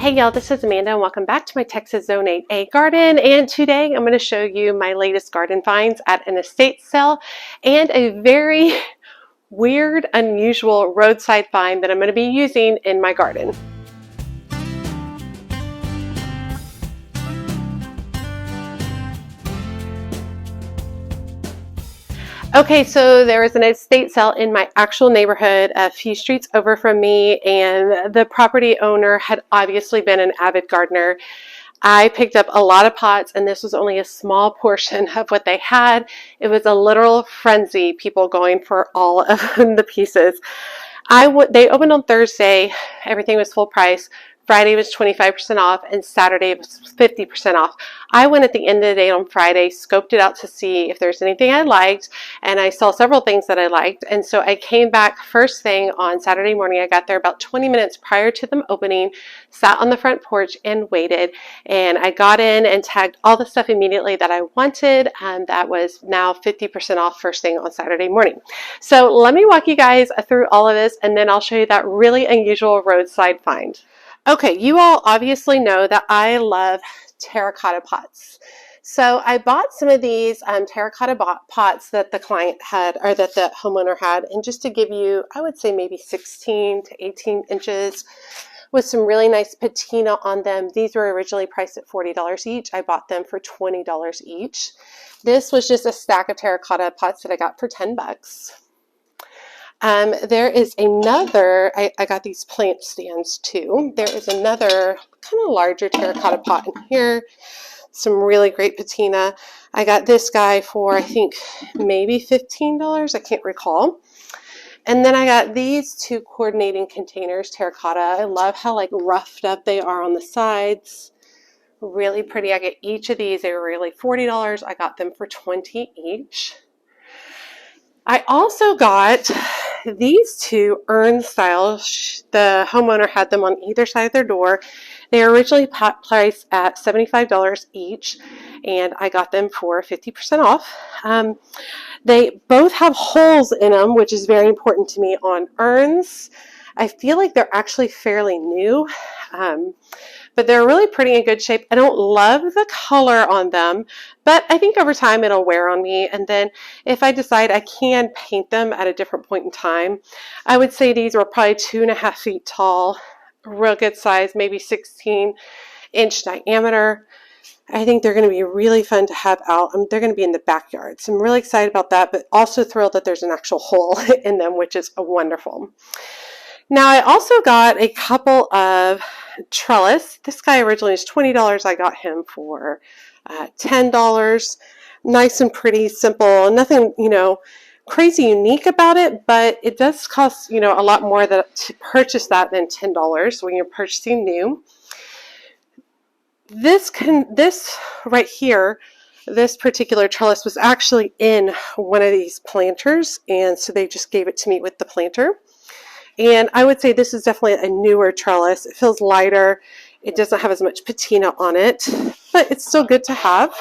Hey y'all, this is Amanda and welcome back to my Texas Zone 8A garden, and today I'm going to show you my latest garden finds at an estate sale and a very weird, unusual roadside find that I'm going to be using in my garden. Okay, so there was an estate sale in my actual neighborhood a few streets over from me, and the property owner had obviously been an avid gardener. I picked up a lot of pots, and this was only a small portion of what they had. It was a literal frenzy, people going for all of the pieces. They opened on Thursday. Everything was full price. Friday was 25% off, and Saturday was 50% off. I went at the end of the day on Friday, scoped it out to see if there's anything I liked, and I saw several things that I liked. And so I came back first thing on Saturday morning. I got there about 20 minutes prior to them opening, sat on the front porch and waited. And I got in and tagged all the stuff immediately that I wanted, and that was now 50% off first thing on Saturday morning. So let me walk you guys through all of this, and then I'll show you that really unusual roadside find. Okay, you all obviously know that I love terracotta pots. So I bought some of these terracotta pots that the client had, or that the homeowner had, and just to give you, I would say maybe 16 to 18 inches with some really nice patina on them. These were originally priced at $40 each. I bought them for $20 each. This was just a stack of terracotta pots that I got for 10 bucks. There is another, I got these plant stands too. There is another kind of larger terracotta pot in here. Some really great patina. I got this guy for, I think, maybe $15. I can't recall. And then I got these two coordinating containers, terracotta. I love how like roughed up they are on the sides. Really pretty. I get each of these. They were really $40. I got them for $20 each. I also got these two urn style. The homeowner had them on either side of their door. They were originally priced at $75 each, and I got them for 50% off. They both have holes in them, which is very important to me on urns. I feel like they're actually fairly new, but they're really pretty in good shape. I don't love the color on them, but I think over time it'll wear on me. And then if I decide I can paint them at a different point in time, I would say these were probably 2.5 feet tall, real good size, maybe 16-inch diameter. I think they're going to be really fun to have out. They're going to be in the backyard. So I'm really excited about that, but also thrilled that there's an actual hole in them, which is wonderful. Now I also got a couple of trellis. This guy originally was $20. I got him for $10. Nice and pretty, simple. Nothing, crazy unique about it, but it does cost, a lot more to purchase that than $10 when you're purchasing new. This right here, this particular trellis was actually in one of these planters, and so they just gave it to me with the planter. And I would say this is definitely a newer trellis. It feels lighter. It doesn't have as much patina on it, but it's still good to have.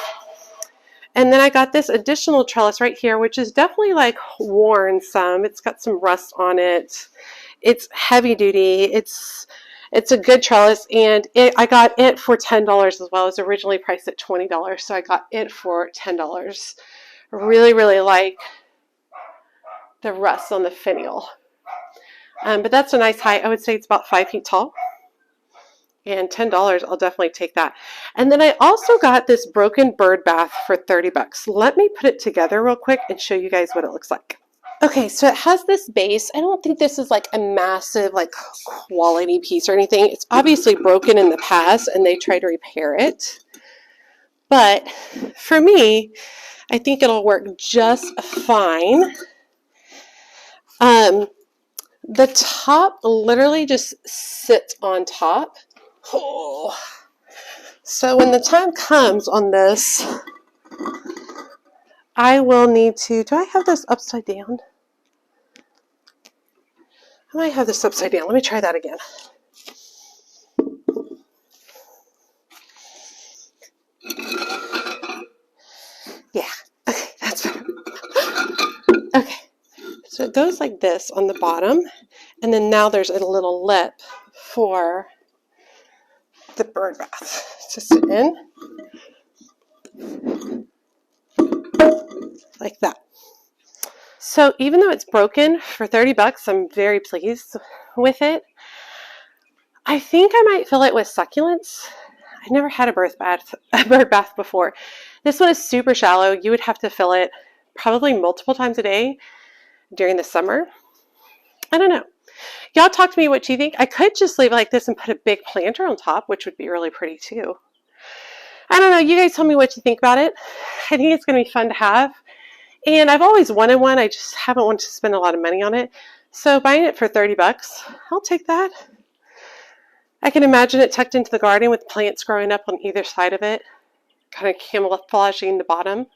And then I got this additional trellis right here, which is definitely like worn some. It's got some rust on it. It's heavy duty. It's a good trellis, and I got it for $10 as well. It was originally priced at $20, so I got it for $10. I really, really like the rust on the finial. But that's a nice height. I would say it's about 5 feet tall. And $10, I'll definitely take that. And then I also got this broken bird bath for 30 bucks. Let me put it together real quick and show you guys what it looks like. Okay, so it has this base. I don't think this is like a massive quality piece or anything. It's obviously broken in the past and they tried to repair it. But for me, I think it'll work just fine. The top literally just sits on top. Oh. So when the time comes on this, I will need to, do I have this upside down? I might have this upside down. Let me try that again. Yeah, okay, that's better. Okay. So it goes like this on the bottom, and then now there's a little lip for the bird bath to sit in. Like that. So even though it's broken for 30 bucks, I'm very pleased with it. I think I might fill it with succulents. I've never had a bird bath before. This one is super shallow. You would have to fill it probably multiple times a day during the summer. I don't know. Y'all talk to me what you think. I could just leave it like this and put a big planter on top, which would be really pretty too. I don't know. You guys tell me what you think about it. I think it's going to be fun to have. And I've always wanted one. I just haven't wanted to spend a lot of money on it. So buying it for 30 bucks, I'll take that. I can imagine it tucked into the garden with plants growing up on either side of it, kind of camouflaging the bottom.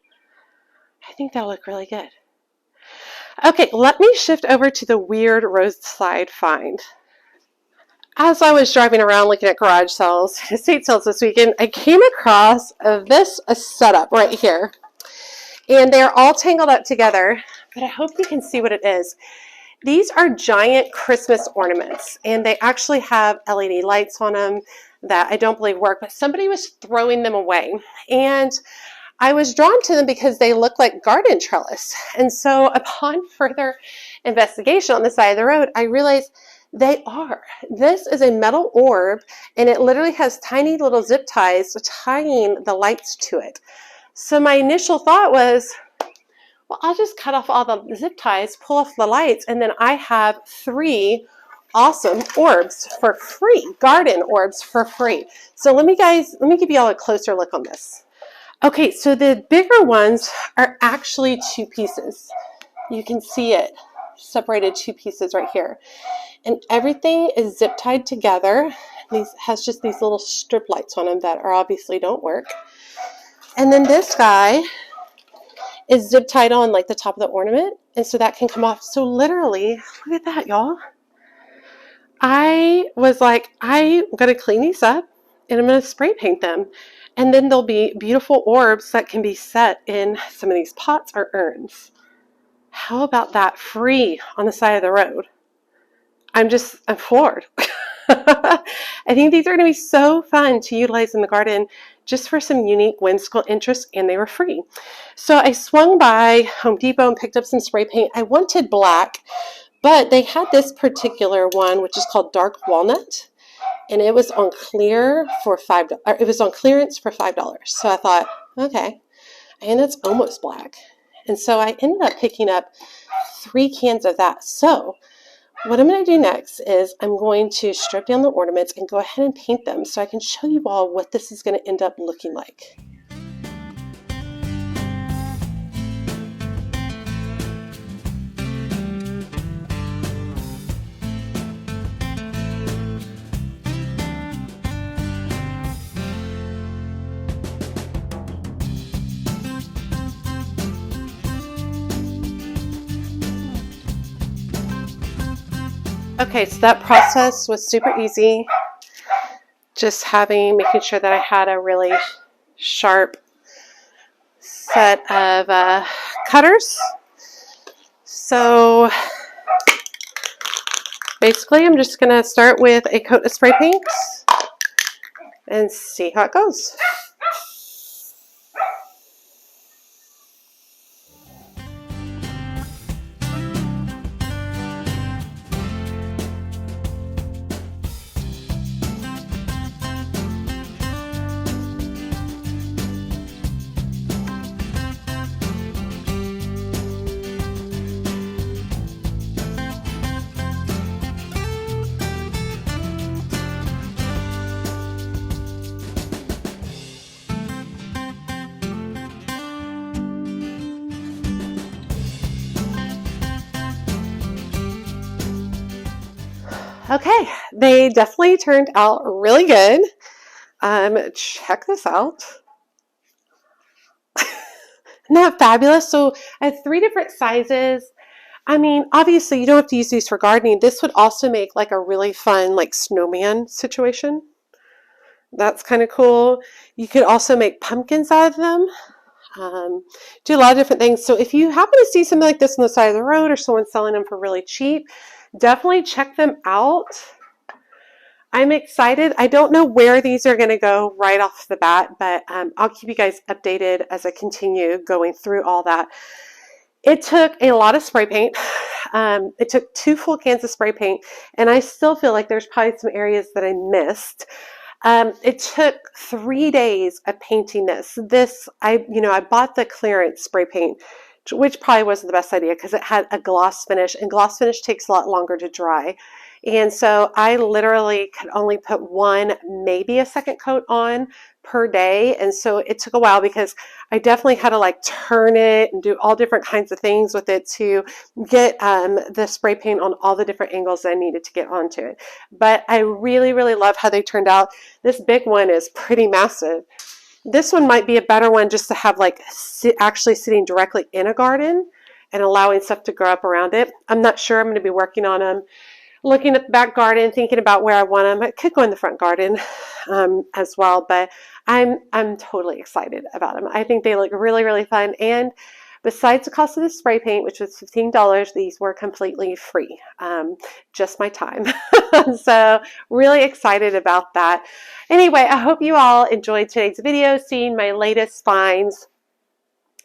I think that'll look really good. Okay, let me shift over to the weird roadside find. As I was driving around looking at garage sales, estate sales this weekend, I came across this setup right here. And they're all tangled up together, but I hope you can see what it is. These are giant Christmas ornaments, and they actually have LED lights on them that I don't believe work, but somebody was throwing them away. And I was drawn to them because they look like garden trellis. And so upon further investigation on the side of the road, I realized they are. This is a metal orb, and it literally has tiny little zip ties tying the lights to it. So my initial thought was, well, I'll just cut off all the zip ties, pull off the lights, and then I have 3 awesome orbs for free, garden orbs for free. So let me give you all a closer look on this. Okay, so the bigger ones are actually 2 pieces. You can see it separated 2 pieces right here. And everything is zip tied together. These has just these little strip lights on them that are obviously don't work. And then this guy is zip tied on like the top of the ornament, and so that can come off. So literally, look at that, y'all. I was like, I'm going to clean these up and I'm going to spray paint them. And then there'll be beautiful orbs that can be set in some of these pots or urns. How about that? Free on the side of the road. I'm floored. I think these are going to be so fun to utilize in the garden just for some unique whimsical interests, and they were free. So I swung by Home Depot and picked up some spray paint. I wanted black, but they had this particular one, which is called Dark Walnut, and it was on clear for $5. It was on clearance for $5. So I thought, okay, and it's almost black. And so I ended up picking up 3 cans of that. So what I'm going to do next is I'm going to strip down the ornaments and go ahead and paint them so I can show you all what this is going to end up looking like. Okay, so that process was super easy. Just making sure that I had a really sharp set of cutters. So basically, I'm just going to start with a coat of spray paint and see how it goes. Okay, they definitely turned out really good. Check this out. Isn't that fabulous? So I have 3 different sizes. I mean, obviously you don't have to use these for gardening. This would also make like a really fun like snowman situation. That's kind of cool. You could also make pumpkins out of them. Do a lot of different things. So if you happen to see something like this on the side of the road or someone selling them for really cheap, definitely check them out. I'm excited. I don't know where these are going to go right off the bat, but I'll keep you guys updated as I continue going through all that. It took a lot of spray paint. It took 2 full cans of spray paint, and I still feel like there's probably some areas that I missed. It took 3 days of painting this. I bought the clearance spray paint, which probably wasn't the best idea because it had a gloss finish, and gloss finish takes a lot longer to dry. And so I literally could only put 1, maybe a second coat on per day. And so it took a while because I definitely had to like turn it and do all different kinds of things with it to get the spray paint on all the different angles that I needed to get onto it. But I really, really love how they turned out. This big one is pretty massive. This one might be a better one just to have like actually sitting directly in a garden and allowing stuff to grow up around it. I'm not sure. I'm going to be working on them, looking at the back garden, thinking about where I want them. I could go in the front garden as well, but I'm totally excited about them. I think they look really, really fun. And besides the cost of the spray paint, which was $15, these were completely free, just my time. So really excited about that. Anyway, I hope you all enjoyed today's video, seeing my latest finds.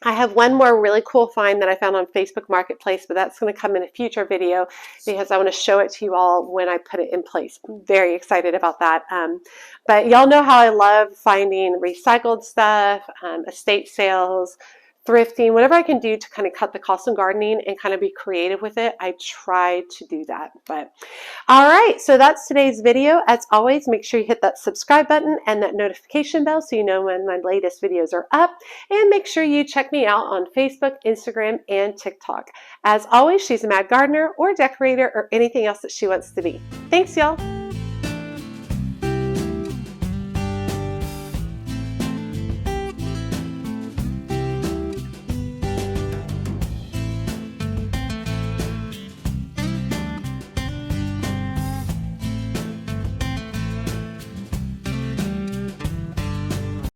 I have one more really cool find that I found on Facebook Marketplace, but that's going to come in a future video because I want to show it to you all when I put it in place. I'm very excited about that. But y'all know how I love finding recycled stuff, estate sales, thrifting, whatever I can do to kind of cut the cost of gardening and kind of be creative with it. I try to do that. But all right, so that's today's video. As always, make sure you hit that subscribe button and that notification bell so you know when my latest videos are up. And make sure you check me out on Facebook, Instagram, and TikTok. As always, she's a mad gardener or decorator or anything else that she wants to be. Thanks, y'all.